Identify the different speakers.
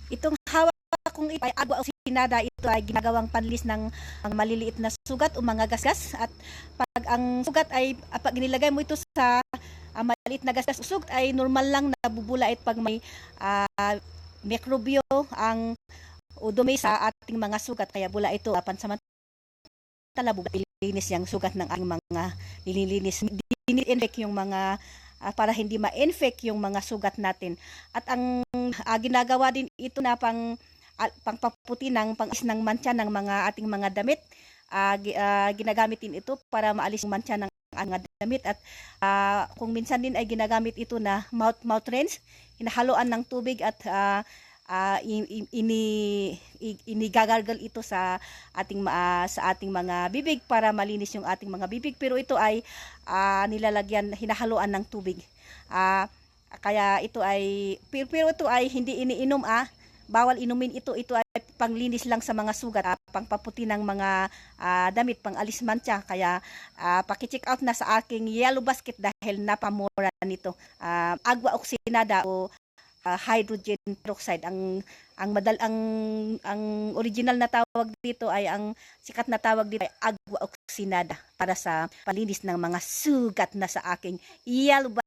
Speaker 1: Itong hawak kong ito ay agua oxinada. Ito ay ginagawang panlinis ng mga maliliit na sugat o mga gasgas. At pag ang sugat ay, pag nilagay mo ito sa maliit na gasgas o sugat, ay normal lang nabubula at pag may mikrobyo ang o dumi sa ating mga sugat, kaya bula ito pansamantala linis yung sugat ng ating mga nililinis. Dini-infect yung mga para hindi ma-infect yung mga sugat natin. At ang ginagawa din ito na pangpaputi ng pang-is ng mancha ng mga ating mga damit. Ginagamit din ito para maalis yung mancha ng mga damit. At kung minsan din ay ginagamit ito na mouth rinse, hinahaluan ng tubig at inigagargal ito sa ating mga bibig para malinis yung ating mga bibig, pero ito ay hinahaluan ng tubig. Kaya ito ay pero ito ay hindi iniinom. Bawal inumin ito. Ito ay panglinis lang sa mga sugat, pangpaputi ng mga damit, pangalis mancha. Kaya paki-check out na sa aking Yellow Basket dahil napamura nito. Agua oxinada o hydrogen peroxide. Ang original na tawag dito ay, ang sikat na tawag dito ay agua oxinada para sa palinis ng mga sugat na sa aking Yellow